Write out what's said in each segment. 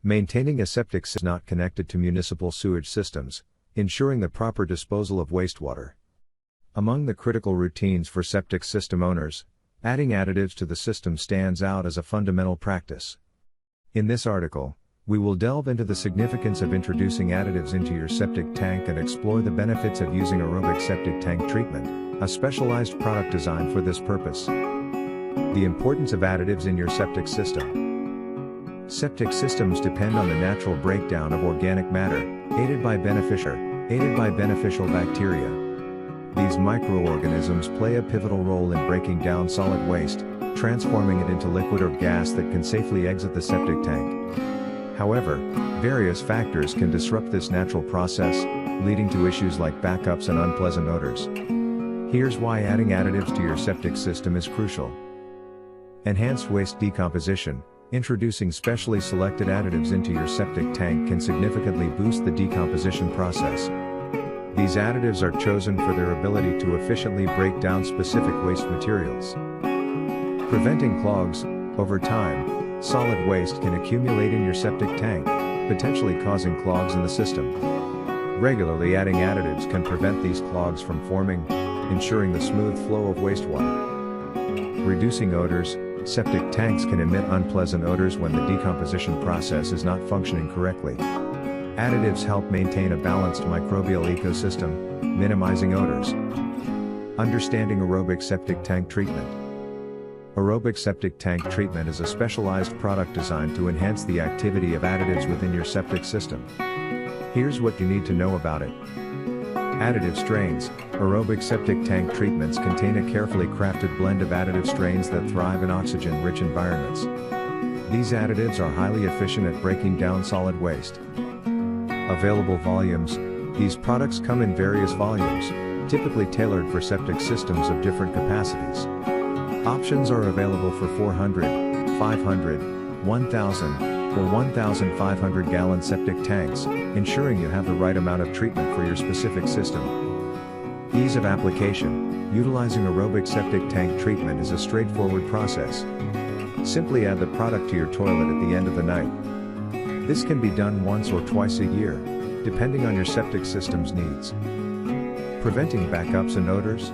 Maintaining a septic system not connected to municipal sewage systems, ensuring the proper disposal of wastewater. Among the critical routines for septic system owners, adding additives to the system stands out as a fundamental practice. In this article, we will delve into the significance of introducing additives into your septic tank and explore the benefits of using aerobic septic tank treatment, a specialized product designed for this purpose. The importance of additives in your septic system. Septic systems depend on the natural breakdown of organic matter, aided by beneficial bacteria. These microorganisms play a pivotal role in breaking down solid waste, transforming it into liquid or gas that can safely exit the septic tank. However, various factors can disrupt this natural process, leading to issues like backups and unpleasant odors. Here's why adding additives to your septic system is crucial. Enhanced waste decomposition. Introducing specially selected additives into your septic tank can significantly boost the decomposition process. These additives are chosen for their ability to efficiently break down specific waste materials. Preventing clogs. Over time, solid waste can accumulate in your septic tank, potentially causing clogs in the system. Regularly adding additives can prevent these clogs from forming, ensuring the smooth flow of wastewater. Reducing odors. Septic tanks can emit unpleasant odors when the decomposition process is not functioning correctly. Additives help maintain a balanced microbial ecosystem, minimizing odors. Understanding aerobic septic tank treatment. Aerobic septic tank treatment is a specialized product designed to enhance the activity of additives within your septic system. Here's what you need to know about it. Additive strains. Aerobic septic tank treatments contain a carefully crafted blend of additive strains that thrive in oxygen-rich environments. These additives are highly efficient at breaking down solid waste. Available volumes. These products come in various volumes, typically tailored for septic systems of different capacities. Options are available for 400, 500, 1,000, or 1,500 gallon septic tanks, ensuring you have the right amount of treatment for your specific system. Ease of application. Utilizing aerobic septic tank treatment is a straightforward process. Simply add the product to your toilet at the end of the night. This can be done once or twice a year, depending on your septic system's needs. Preventing backups and odors.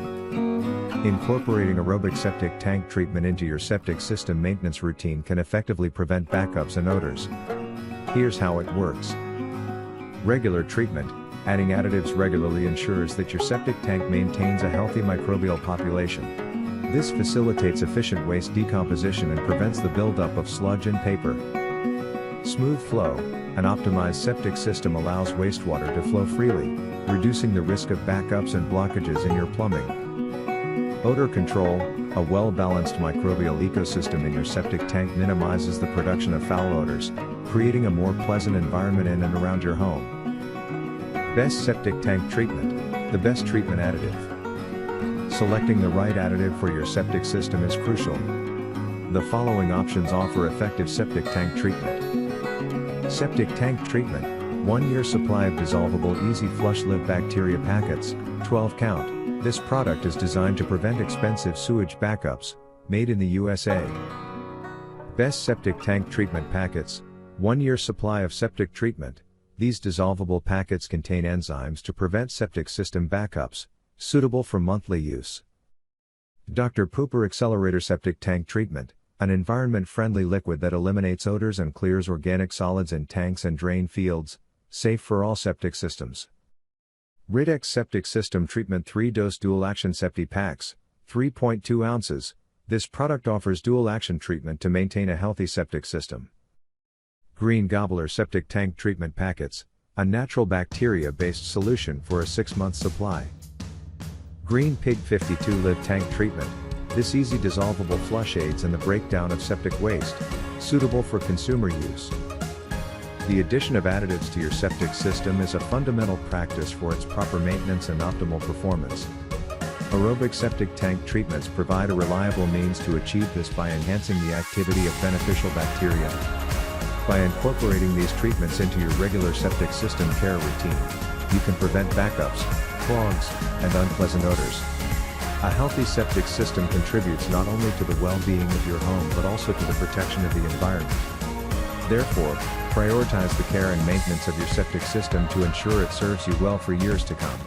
Incorporating aerobic septic tank treatment into your septic system maintenance routine can effectively prevent backups and odors. Here's how it works. Regular treatment. Adding additives regularly ensures that your septic tank maintains a healthy microbial population. This facilitates efficient waste decomposition and prevents the buildup of sludge and paper. Smooth flow. An optimized septic system allows wastewater to flow freely, reducing the risk of backups and blockages in your plumbing. Odor control. A well-balanced microbial ecosystem in your septic tank minimizes the production of foul odors, creating a more pleasant environment in and around your home. Best septic tank treatment. The best treatment additive. Selecting the right additive for your septic system is crucial. The following options offer effective septic tank treatment. Septic tank treatment. 1-year supply of dissolvable easy flush live bacteria packets, 12 count. This product is designed to prevent expensive sewage backups, made in the USA. Best septic tank treatment packets. 1-year supply of septic treatment. These dissolvable packets contain enzymes to prevent septic system backups, suitable for monthly use. Dr. Pooper Accelerator Septic Tank Treatment, an environment-friendly liquid that eliminates odors and clears organic solids in tanks and drain fields, safe for all septic systems. Ridex Septic System Treatment 3-Dose Dual Action Septi Packs, 3.2 ounces. This product offers dual action treatment to maintain a healthy septic system. Green Gobbler Septic Tank Treatment Packets, a natural bacteria-based solution for a 6-month supply. Green Pig 52 Live Tank Treatment. This easy dissolvable flush aids in the breakdown of septic waste, suitable for consumer use. The addition of additives to your septic system is a fundamental practice for its proper maintenance and optimal performance. Aerobic septic tank treatments provide a reliable means to achieve this by enhancing the activity of beneficial bacteria. By incorporating these treatments into your regular septic system care routine, you can prevent backups, clogs, and unpleasant odors. A healthy septic system contributes not only to the well-being of your home but also to the protection of the environment. Therefore, prioritize the care and maintenance of your septic system to ensure it serves you well for years to come.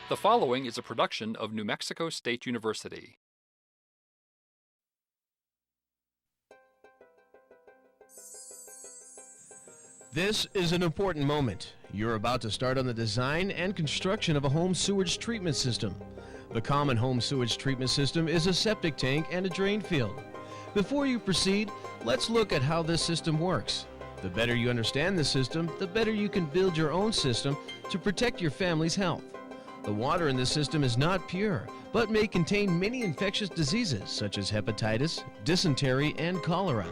The following is a production of New Mexico State University. This is an important moment. You're about to start on the design and construction of a home sewage treatment system. The common home sewage treatment system is a septic tank and a drain field. Before you proceed, let's look at how this system works. The better you understand the system, the better you can build your own system to protect your family's health. The water in this system is not pure, but may contain many infectious diseases such as hepatitis, dysentery, and cholera.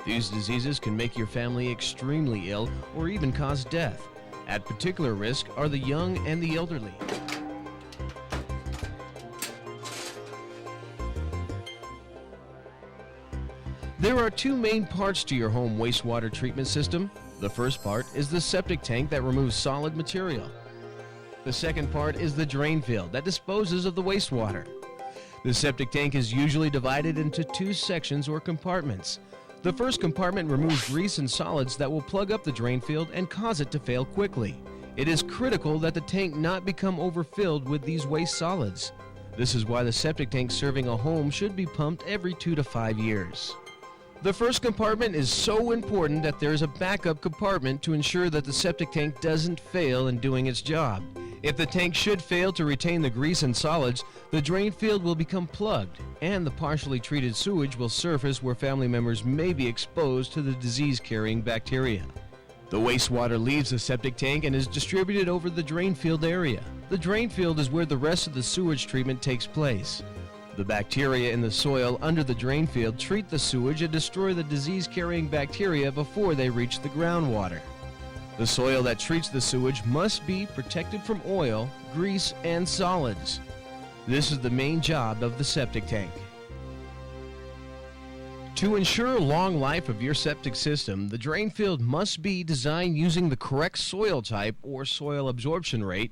These diseases can make your family extremely ill or even cause death. At particular risk are the young and the elderly. There are two main parts to your home wastewater treatment system. The first part is the septic tank that removes solid material. The second part is the drain field that disposes of the wastewater. The septic tank is usually divided into two sections or compartments. The first compartment removes grease and solids that will plug up the drain field and cause it to fail quickly. It is critical that the tank not become overfilled with these waste solids. This is why the septic tank serving a home should be pumped every 2 to 5 years. The first compartment is so important that there is a backup compartment to ensure that the septic tank doesn't fail in doing its job. If the tank should fail to retain the grease and solids, the drain field will become plugged, and the partially treated sewage will surface where family members may be exposed to the disease-carrying bacteria. The wastewater leaves the septic tank and is distributed over the drain field area. The drain field is where the rest of the sewage treatment takes place. The bacteria in the soil under the drain field treat the sewage and destroy the disease-carrying bacteria before they reach the groundwater. The soil that treats the sewage must be protected from oil, grease, and solids. This is the main job of the septic tank. To ensure long life of your septic system, the drain field must be designed using the correct soil type or soil absorption rate,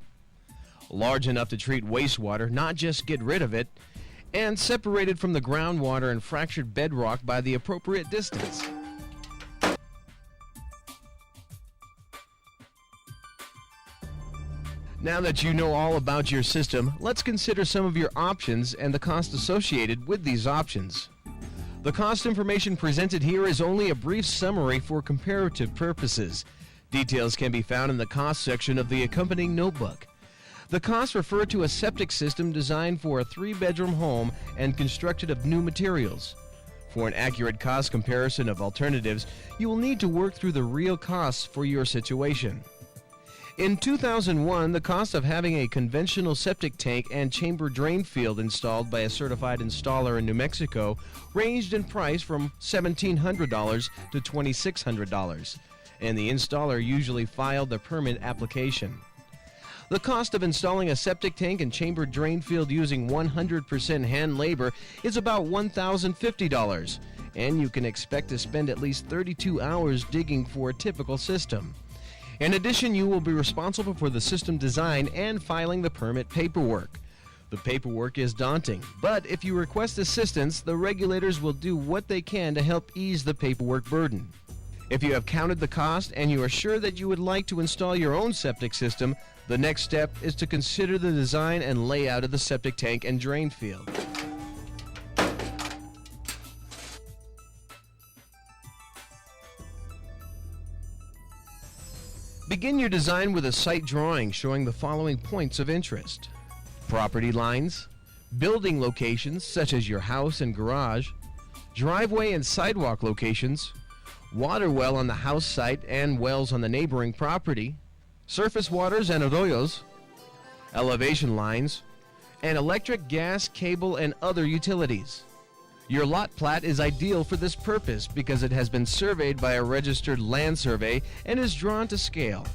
large enough to treat wastewater, not just get rid of it, and separated from the groundwater and fractured bedrock by the appropriate distance. Now that you know all about your system, let's consider some of your options and the cost associated with these options. The cost information presented here is only a brief summary for comparative purposes. Details can be found in the cost section of the accompanying notebook. The costs refer to a septic system designed for a 3-bedroom home and constructed of new materials. For an accurate cost comparison of alternatives, you will need to work through the real costs for your situation. In 2001, the cost of having a conventional septic tank and chamber drain field installed by a certified installer in New Mexico ranged in price from $1,700 to $2,600, and the installer usually filed the permit application. The cost of installing a septic tank and chamber drain field using 100% hand labor is about $1,050, and you can expect to spend at least 32 hours digging for a typical system. In addition, you will be responsible for the system design and filing the permit paperwork. The paperwork is daunting, but if you request assistance, the regulators will do what they can to help ease the paperwork burden. If you have counted the cost and you are sure that you would like to install your own septic system, the next step is to consider the design and layout of the septic tank and drain field. Begin your design with a site drawing showing the following points of interest: property lines, building locations such as your house and garage, driveway and sidewalk locations, water well on the house site and wells on the neighboring property, surface waters and arroyos, elevation lines, and electric, gas, cable, and other utilities. Your lot plat is ideal for this purpose because it has been surveyed by a registered land survey and is drawn to scale.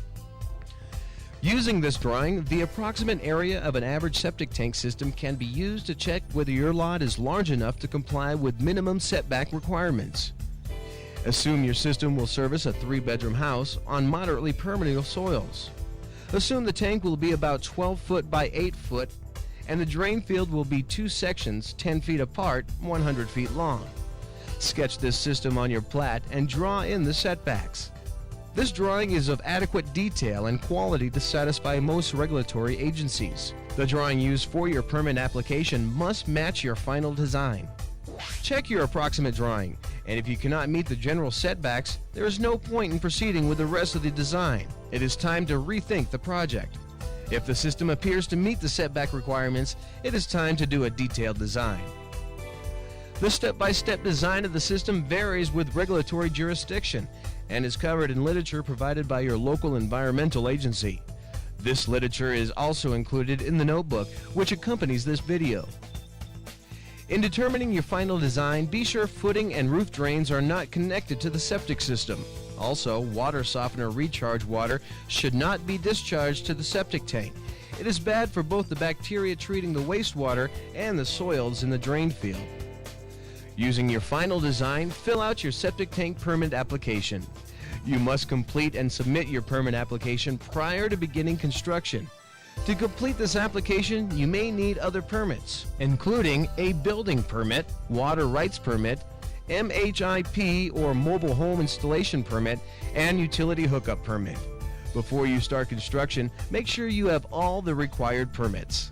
Using this drawing, the approximate area of an average septic tank system can be used to check whether your lot is large enough to comply with minimum setback requirements. Assume your system will service a 3-bedroom house on moderately permeable soils. Assume the tank will be about 12 foot by 8 foot and the drain field will be 2 sections 10 feet apart, 100 feet long. Sketch this system on your plat and draw in the setbacks. This drawing is of adequate detail and quality to satisfy most regulatory agencies. The drawing used for your permit application must match your final design. Check your approximate drawing, and if you cannot meet the general setbacks, there is no point in proceeding with the rest of the design. It is time to rethink the project. If the system appears to meet the setback requirements, it is time to do a detailed design. The step-by-step design of the system varies with regulatory jurisdiction and is covered in literature provided by your local environmental agency. This literature is also included in the notebook which accompanies this video. In determining your final design, be sure footing and roof drains are not connected to the septic system. Also, water softener recharge water should not be discharged to the septic tank. It is bad for both the bacteria treating the wastewater and the soils in the drain field. Using your final design, fill out your septic tank permit application. You must complete and submit your permit application prior to beginning construction. To complete this application, you may need other permits, including a building permit, water rights permit, MHIP or mobile home installation permit, and utility hookup permit. Before you start construction, make sure you have all the required permits.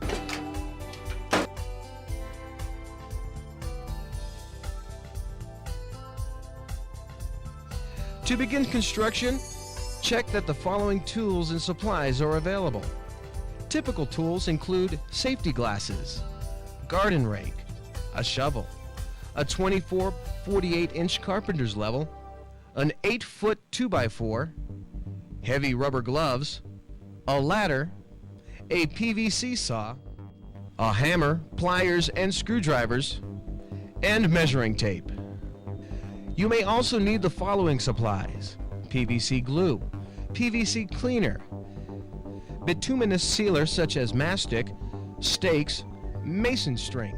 To begin construction, check that the following tools and supplies are available. Typical tools include safety glasses, garden rake, a shovel, a 24-48-inch carpenter's level, an 8-foot 2x4, heavy rubber gloves, a ladder, a PVC saw, a hammer, pliers and screwdrivers, and measuring tape. You may also need the following supplies: PVC glue, PVC cleaner, bituminous sealer such as mastic, stakes, mason string.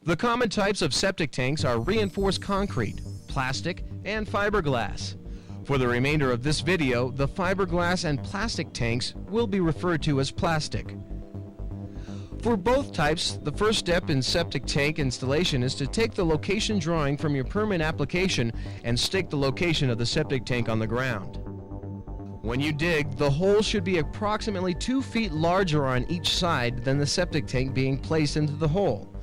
The common types of septic tanks are reinforced concrete, plastic, and fiberglass. For the remainder of this video, the fiberglass and plastic tanks will be referred to as plastic. For both types, the first step in septic tank installation is to take the location drawing from your permit application and stake the location of the septic tank on the ground. When you dig, the hole should be approximately 2 feet larger on each side than the septic tank being placed into the hole.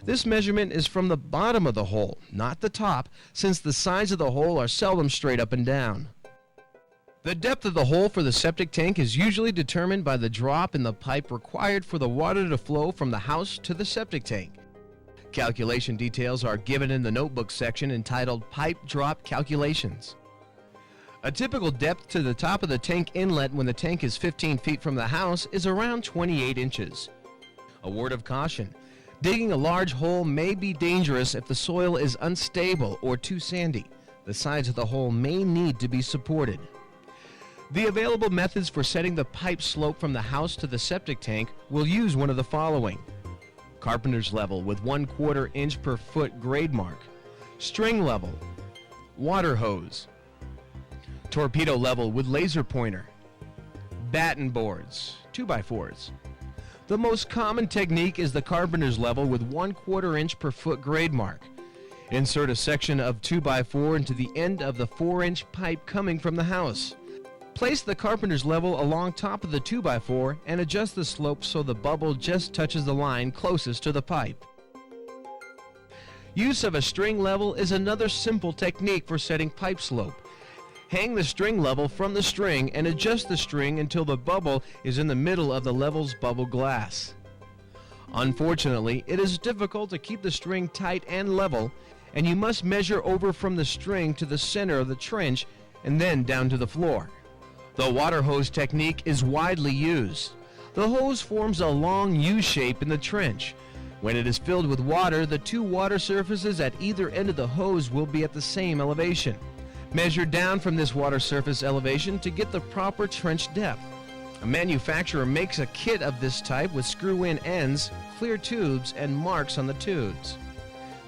This measurement is from the bottom of the hole, not the top, since the sides of the hole are seldom straight up and down. The depth of the hole for the septic tank is usually determined by the drop in the pipe required for the water to flow from the house to the septic tank. Calculation details are given in the notebook section entitled Pipe Drop Calculations. A typical depth to the top of the tank inlet when the tank is 15 feet from the house is around 28 inches. A word of caution: digging a large hole may be dangerous if the soil is unstable or too sandy. The sides of the hole may need to be supported. The available methods for setting the pipe slope from the house to the septic tank will use one of the following: carpenter's level with 1/4 inch per foot grade mark, string level, water hose, torpedo level with laser pointer, batten boards, 2x4s. The most common technique is the carpenter's level with 1/4 inch per foot grade mark. Insert a section of 2x4 into the end of the 4-inch pipe coming from the house. Place the carpenter's level along top of the 2x4 and adjust the slope so the bubble just touches the line closest to the pipe. Use of a string level is another simple technique for setting pipe slope. Hang the string level from the string and adjust the string until the bubble is in the middle of the level's bubble glass. Unfortunately, it is difficult to keep the string tight and level, and you must measure over from the string to the center of the trench and then down to the floor. The water hose technique is widely used. The hose forms a long U shape in the trench. When it is filled with water, the two water surfaces at either end of the hose will be at the same elevation. Measure down from this water surface elevation to get the proper trench depth. A manufacturer makes a kit of this type with screw-in ends, clear tubes, and marks on the tubes.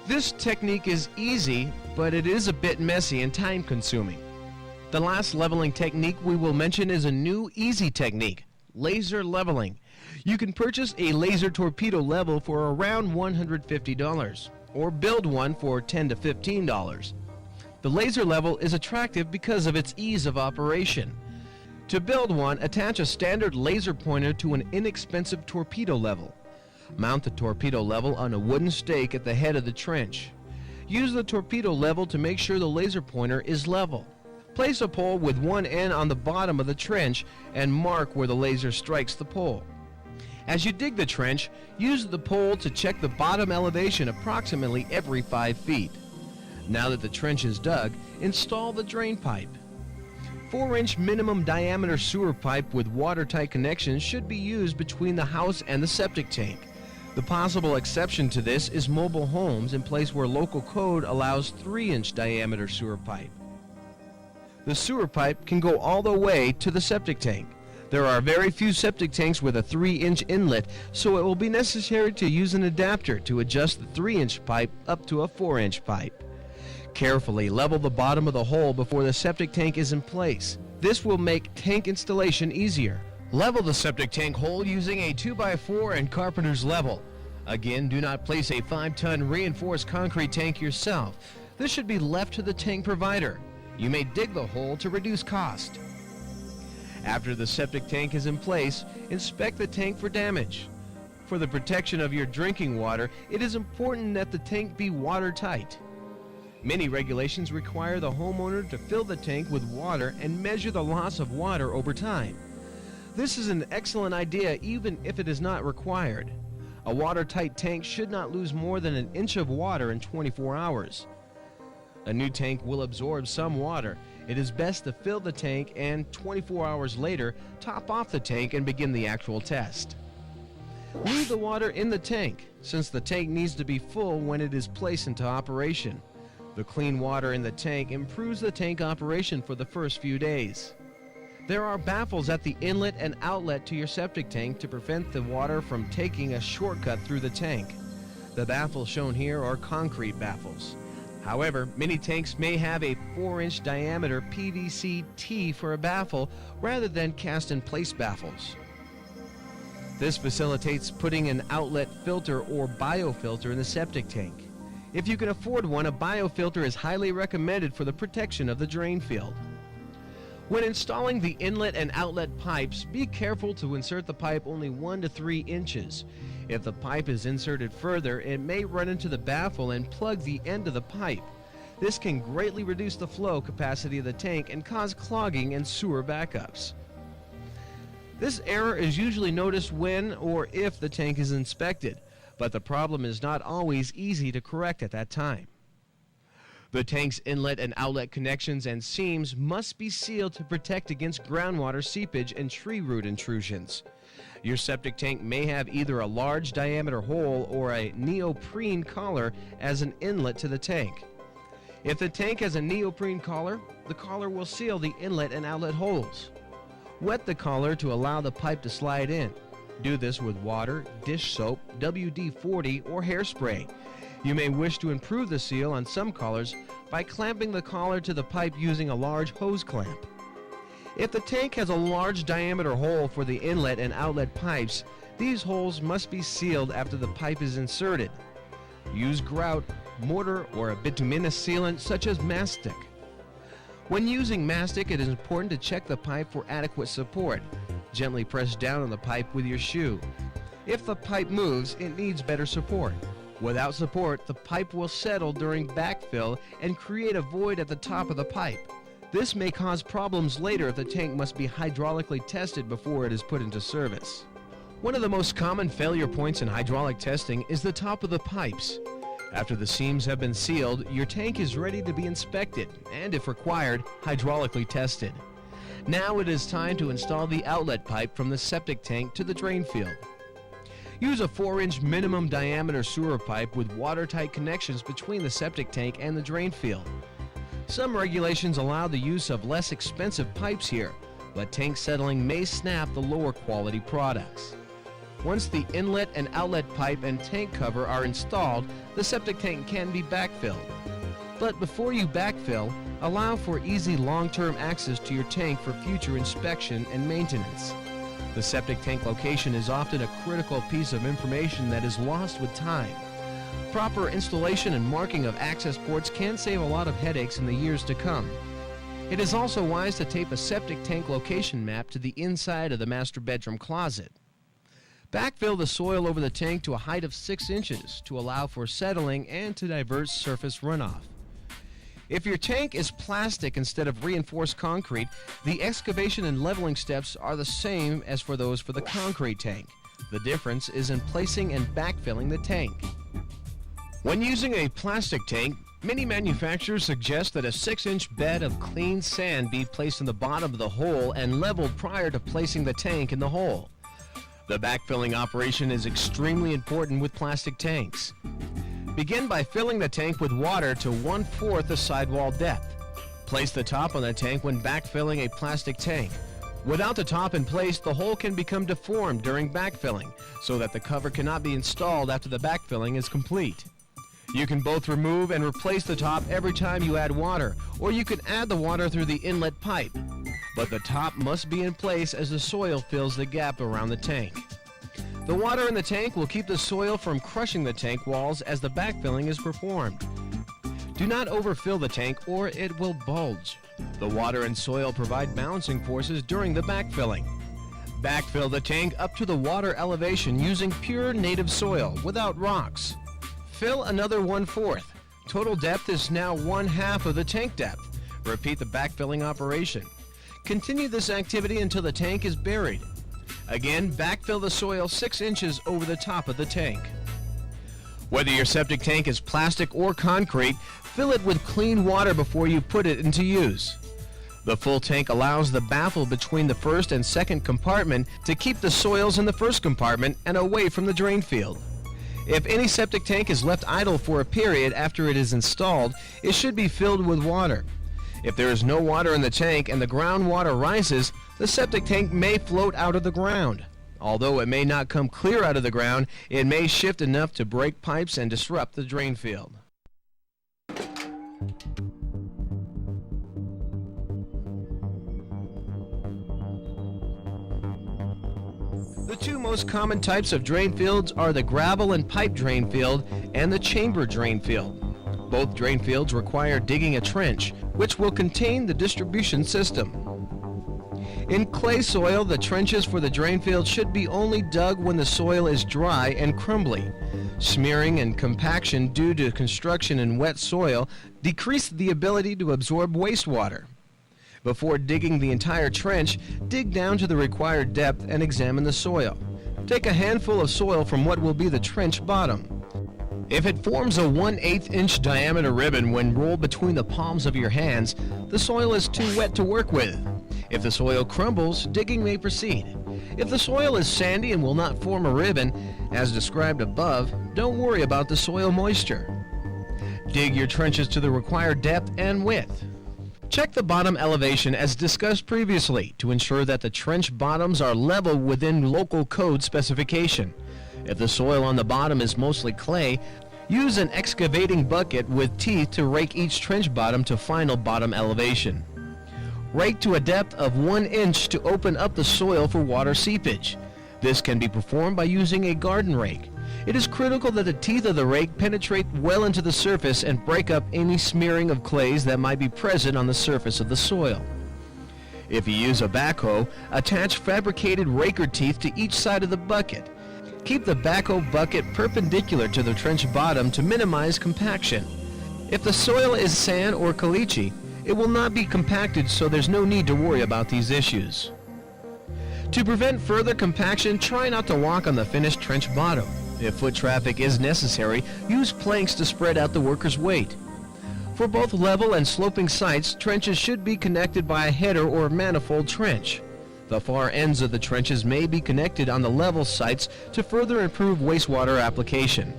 This technique is easy, but it is a bit messy and time-consuming. The last leveling technique we will mention is a new easy technique, laser leveling. You can purchase a laser torpedo level for around $150 or build one for $10 to $15. The laser level is attractive because of its ease of operation. To build one, attach a standard laser pointer to an inexpensive torpedo level. Mount the torpedo level on a wooden stake at the head of the trench. Use the torpedo level to make sure the laser pointer is level. Place a pole with one end on the bottom of the trench and mark where the laser strikes the pole. As you dig the trench, use the pole to check the bottom elevation approximately every 5 feet. Now that the trench is dug, install the drain pipe. 4-inch minimum diameter sewer pipe with watertight connections should be used between the house and the septic tank. The possible exception to this is mobile homes in place where local code allows 3-inch diameter sewer pipe. The sewer pipe can go all the way to the septic tank. There are very few septic tanks with a 3-inch inlet, so it will be necessary to use an adapter to adjust the 3-inch pipe up to a 4-inch pipe. Carefully level the bottom of the hole before the septic tank is in place. This will make tank installation easier. Level the septic tank hole using a 2x4 and carpenter's level. Again, do not place a 5-ton reinforced concrete tank yourself. This should be left to the tank provider. You may dig the hole to reduce cost. After the septic tank is in place, inspect the tank for damage. For the protection of your drinking water, it is important that the tank be watertight. Many regulations require the homeowner to fill the tank with water and measure the loss of water over time. This is an excellent idea even if it is not required. A watertight tank should not lose more than an inch of water in 24 hours. A new tank will absorb some water. It is best to fill the tank and 24 hours later, top off the tank and begin the actual test. Leave the water in the tank, since the tank needs to be full when it is placed into operation. The clean water in the tank improves the tank operation for the first few days. There are baffles at the inlet and outlet to your septic tank to prevent the water from taking a shortcut through the tank. The baffles shown here are concrete baffles. However, many tanks may have a 4-inch diameter PVC T for a baffle rather than cast-in-place baffles. This facilitates putting an outlet filter or biofilter in the septic tank. If you can afford one, a biofilter is highly recommended for the protection of the drain field. When installing the inlet and outlet pipes, be careful to insert the pipe only 1 to 3 inches. If the pipe is inserted further, it may run into the baffle and plug the end of the pipe. This can greatly reduce the flow capacity of the tank and cause clogging and sewer backups. This error is usually noticed when or if the tank is inspected, but the problem is not always easy to correct at that time. The tank's inlet and outlet connections and seams must be sealed to protect against groundwater seepage and tree root intrusions. Your septic tank may have either a large diameter hole or a neoprene collar as an inlet to the tank. If the tank has a neoprene collar, the collar will seal the inlet and outlet holes. Wet the collar to allow the pipe to slide in. Do this with water, dish soap, WD-40, or hairspray. You may wish to improve the seal on some collars by clamping the collar to the pipe using a large hose clamp. If the tank has a large diameter hole for the inlet and outlet pipes, these holes must be sealed after the pipe is inserted. Use grout, mortar, or a bituminous sealant such as mastic. When using mastic, it is important to check the pipe for adequate support. Gently press down on the pipe with your shoe. If the pipe moves, it needs better support. Without support, the pipe will settle during backfill and create a void at the top of the pipe. This may cause problems later if the tank must be hydraulically tested before it is put into service. One of the most common failure points in hydraulic testing is the top of the pipes. After the seams have been sealed, your tank is ready to be inspected and, if required, hydraulically tested. Now it is time to install the outlet pipe from the septic tank to the drain field. Use a 4-inch minimum diameter sewer pipe with watertight connections between the septic tank and the drain field. Some regulations allow the use of less expensive pipes here, but tank settling may snap the lower quality products. Once the inlet and outlet pipe and tank cover are installed, the septic tank can be backfilled. But before you backfill, allow for easy long-term access to your tank for future inspection and maintenance. The septic tank location is often a critical piece of information that is lost with time. Proper installation and marking of access ports can save a lot of headaches in the years to come. It is also wise to tape a septic tank location map to the inside of the master bedroom closet. Backfill the soil over the tank to a height of 6 inches to allow for settling and to divert surface runoff. If your tank is plastic instead of reinforced concrete, the excavation and leveling steps are the same as for those for the concrete tank. The difference is in placing and backfilling the tank. When using a plastic tank, many manufacturers suggest that a 6-inch bed of clean sand be placed in the bottom of the hole and leveled prior to placing the tank in the hole. The backfilling operation is extremely important with plastic tanks. Begin by filling the tank with water to 1/4 the sidewall depth. Place the top on the tank when backfilling a plastic tank. Without the top in place, the hole can become deformed during backfilling, so that the cover cannot be installed after the backfilling is complete. You can both remove and replace the top every time you add water, or you can add the water through the inlet pipe. But the top must be in place as the soil fills the gap around the tank. The water in the tank will keep the soil from crushing the tank walls as the backfilling is performed. Do not overfill the tank or it will bulge. The water and soil provide balancing forces during the backfilling. Backfill the tank up to the water elevation using pure native soil without rocks. Fill another 1/4. Total depth is now 1/2 of the tank depth. Repeat the backfilling operation. Continue this activity until the tank is buried. Again, backfill the soil 6 inches over the top of the tank. Whether your septic tank is plastic or concrete, fill it with clean water before you put it into use. The full tank allows the baffle between the first and second compartment to keep the soils in the first compartment and away from the drain field. If any septic tank is left idle for a period after it is installed, it should be filled with water. If there is no water in the tank and the groundwater rises, the septic tank may float out of the ground. Although it may not come clear out of the ground, it may shift enough to break pipes and disrupt the drain field. The two most common types of drain fields are the gravel and pipe drain field and the chamber drain field. Both drain fields require digging a trench, which will contain the distribution system. In clay soil, the trenches for the drain field should be only dug when the soil is dry and crumbly. Smearing and compaction due to construction in wet soil decrease the ability to absorb wastewater. Before digging the entire trench, dig down to the required depth and examine the soil. Take a handful of soil from what will be the trench bottom. If it forms a 1/8 inch diameter ribbon when rolled between the palms of your hands, the soil is too wet to work with. If the soil crumbles, digging may proceed. If the soil is sandy and will not form a ribbon, as described above, don't worry about the soil moisture. Dig your trenches to the required depth and width. Check the bottom elevation as discussed previously to ensure that the trench bottoms are level within local code specification. If the soil on the bottom is mostly clay, use an excavating bucket with teeth to rake each trench bottom to final bottom elevation. Rake to a depth of 1 inch to open up the soil for water seepage. This can be performed by using a garden rake. It is critical that the teeth of the rake penetrate well into the surface and break up any smearing of clays that might be present on the surface of the soil. If you use a backhoe, attach fabricated raker teeth to each side of the bucket. Keep the backhoe bucket perpendicular to the trench bottom to minimize compaction. If the soil is sand or caliche, it will not be compacted, so there's no need to worry about these issues. To prevent further compaction, try not to walk on the finished trench bottom. If foot traffic is necessary, use planks to spread out the worker's weight. For both level and sloping sites, trenches should be connected by a header or manifold trench. The far ends of the trenches may be connected on the level sites to further improve wastewater application.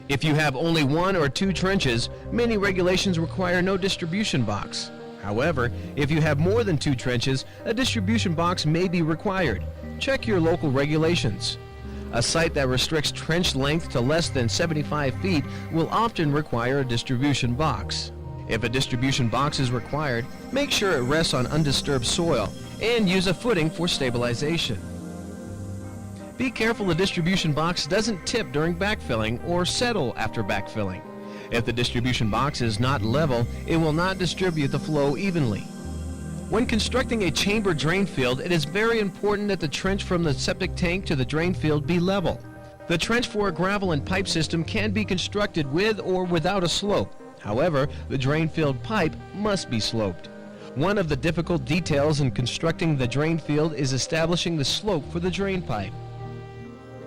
If you have only 1 or 2 trenches, many regulations require no distribution box. However, if you have more than 2 trenches, a distribution box may be required. Check your local regulations. A site that restricts trench length to less than 75 feet will often require a distribution box. If a distribution box is required, make sure it rests on undisturbed soil and use a footing for stabilization. Be careful the distribution box doesn't tip during backfilling or settle after backfilling. If the distribution box is not level, it will not distribute the flow evenly. When constructing a chamber drain field, it is very important that the trench from the septic tank to the drain field be level. The trench for a gravel and pipe system can be constructed with or without a slope. However, the drain field pipe must be sloped. One of the difficult details in constructing the drain field is establishing the slope for the drain pipe.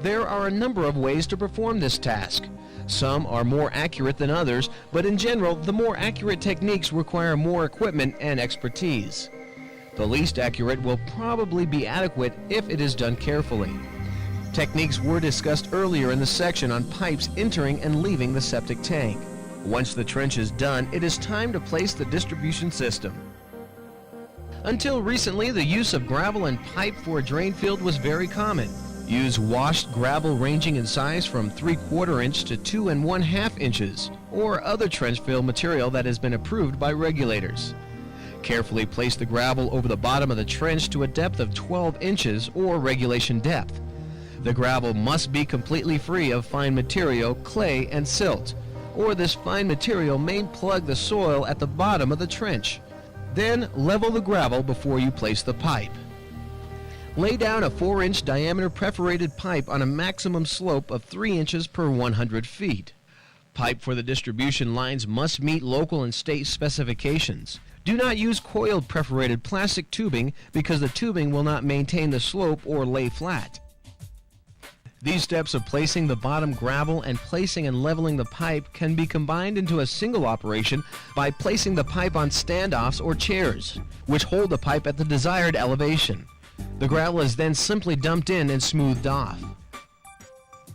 There are a number of ways to perform this task. Some are more accurate than others, but in general, the more accurate techniques require more equipment and expertise. The least accurate will probably be adequate if it is done carefully. Techniques were discussed earlier in the section on pipes entering and leaving the septic tank. Once the trench is done, it is time to place the distribution system. Until recently, the use of gravel and pipe for a drain field was very common. Use washed gravel ranging in size from 3/4 inch to 2 1/2 inches, or other trench fill material that has been approved by regulators. Carefully place the gravel over the bottom of the trench to a depth of 12 inches or regulation depth. The gravel must be completely free of fine material, clay, and silt, or this fine material may plug the soil at the bottom of the trench. Then level the gravel before you place the pipe. Lay down a 4-inch diameter perforated pipe on a maximum slope of 3 inches per 100 feet. Pipe for the distribution lines must meet local and state specifications. Do not use coiled perforated plastic tubing because the tubing will not maintain the slope or lay flat. These steps of placing the bottom gravel and placing and leveling the pipe can be combined into a single operation by placing the pipe on standoffs or chairs, which hold the pipe at the desired elevation. The gravel is then simply dumped in and smoothed off.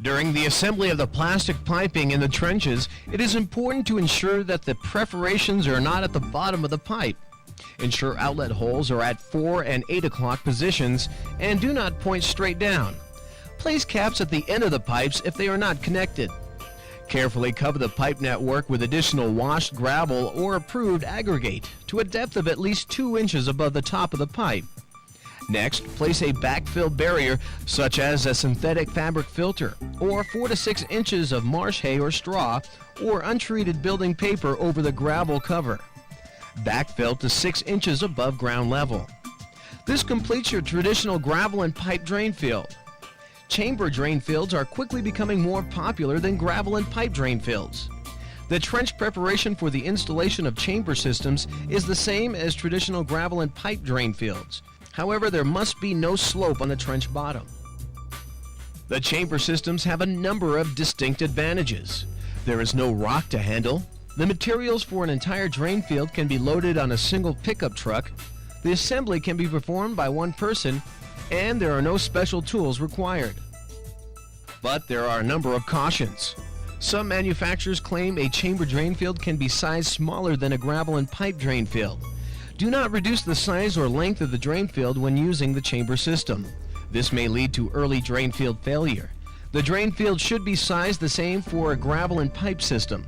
During the assembly of the plastic piping in the trenches, it is important to ensure that the perforations are not at the bottom of the pipe. Ensure outlet holes are at 4 and 8 o'clock positions and do not point straight down. Place caps at the end of the pipes if they are not connected. Carefully cover the pipe network with additional washed gravel or approved aggregate to a depth of at least 2 inches above the top of the pipe. Next, place a backfill barrier such as a synthetic fabric filter or 4 to 6 inches of marsh hay or straw or untreated building paper over the gravel cover. Backfill to 6 inches above ground level. This completes your traditional gravel and pipe drain field. Chamber drain fields are quickly becoming more popular than gravel and pipe drain fields. The trench preparation for the installation of chamber systems is the same as traditional gravel and pipe drain fields. However, there must be no slope on the trench bottom. The chamber systems have a number of distinct advantages. There is no rock to handle. The materials for an entire drain field can be loaded on a single pickup truck. The assembly can be performed by one person, and there are no special tools required. But there are a number of cautions. Some manufacturers claim a chamber drain field can be sized smaller than a gravel and pipe drain field. Do not reduce the size or length of the drain field when using the chamber system. This may lead to early drain field failure. The drain field should be sized the same for a gravel and pipe system.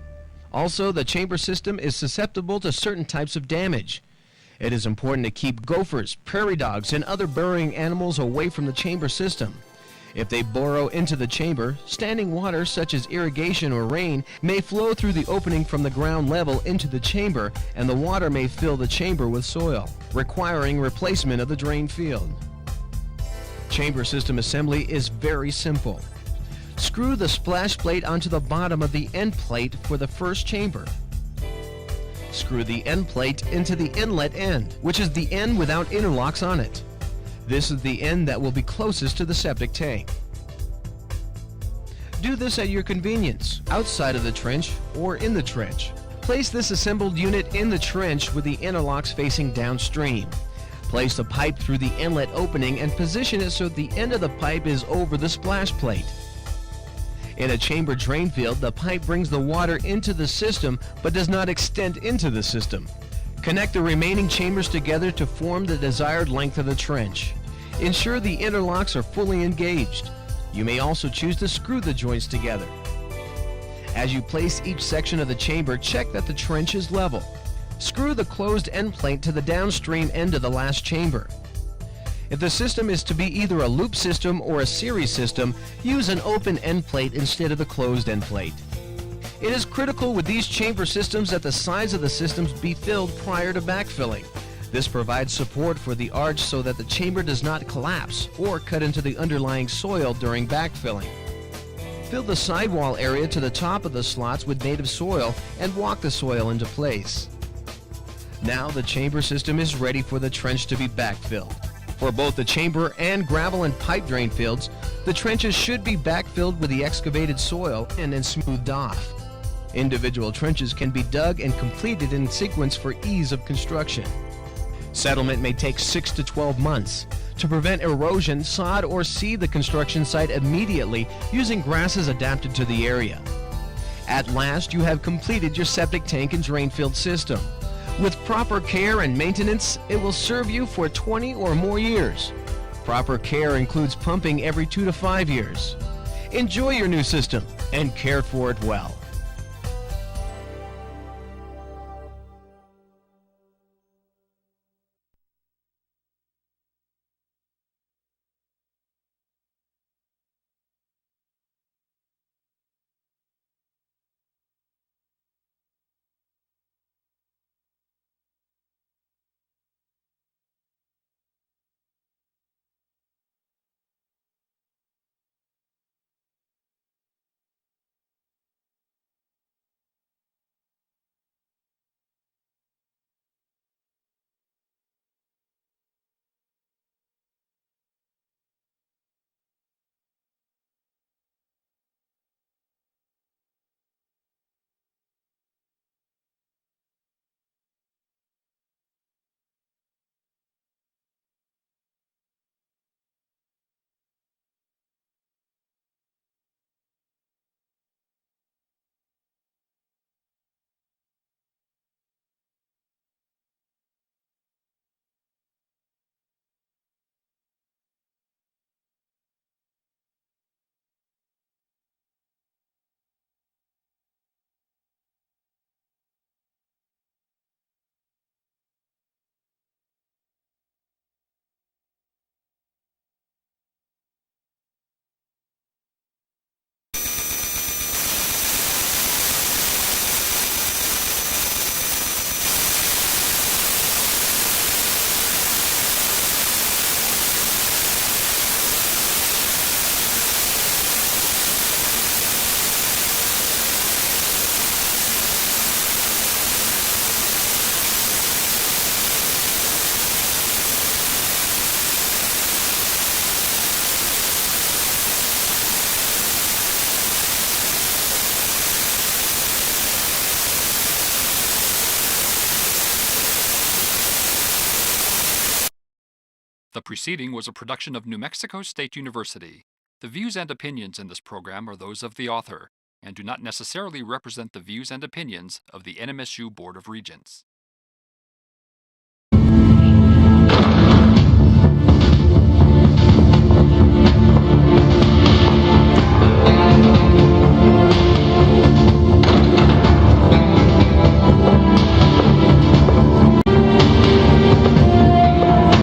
Also, the chamber system is susceptible to certain types of damage. It is important to keep gophers, prairie dogs, and other burrowing animals away from the chamber system. If they burrow into the chamber, standing water such as irrigation or rain may flow through the opening from the ground level into the chamber, and the water may fill the chamber with soil, requiring replacement of the drain field. Chamber system assembly is very simple. Screw the splash plate onto the bottom of the end plate for the first chamber. Screw the end plate into the inlet end, which is the end without interlocks on it. This is the end that will be closest to the septic tank. Do this at your convenience, outside of the trench or in the trench. Place this assembled unit in the trench with the interlocks facing downstream. Place the pipe through the inlet opening and position it so the end of the pipe is over the splash plate. In a chamber drain field, the pipe brings the water into the system but does not extend into the system. Connect the remaining chambers together to form the desired length of the trench. Ensure the interlocks are fully engaged. You may also choose to screw the joints together. As you place each section of the chamber, check that the trench is level. Screw the closed end plate to the downstream end of the last chamber. If the system is to be either a loop system or a series system, use an open end plate instead of the closed end plate. It is critical with these chamber systems that the sides of the systems be filled prior to backfilling. This provides support for the arch so that the chamber does not collapse or cut into the underlying soil during backfilling. Fill the sidewall area to the top of the slots with native soil and walk the soil into place. Now the chamber system is ready for the trench to be backfilled. For both the chamber and gravel and pipe drain fields, the trenches should be backfilled with the excavated soil and then smoothed off. Individual trenches can be dug and completed in sequence for ease of construction. Settlement may take 6 to 12 months. To prevent erosion, sod or seed the construction site immediately using grasses adapted to the area. At last, you have completed your septic tank and drain field system. With proper care and maintenance, it will serve you for 20 or more years. Proper care includes pumping every 2 to 5 years. Enjoy your new system and care for it well. The preceding was a production of New Mexico State University. The views and opinions in this program are those of the author and do not necessarily represent the views and opinions of the NMSU Board of Regents.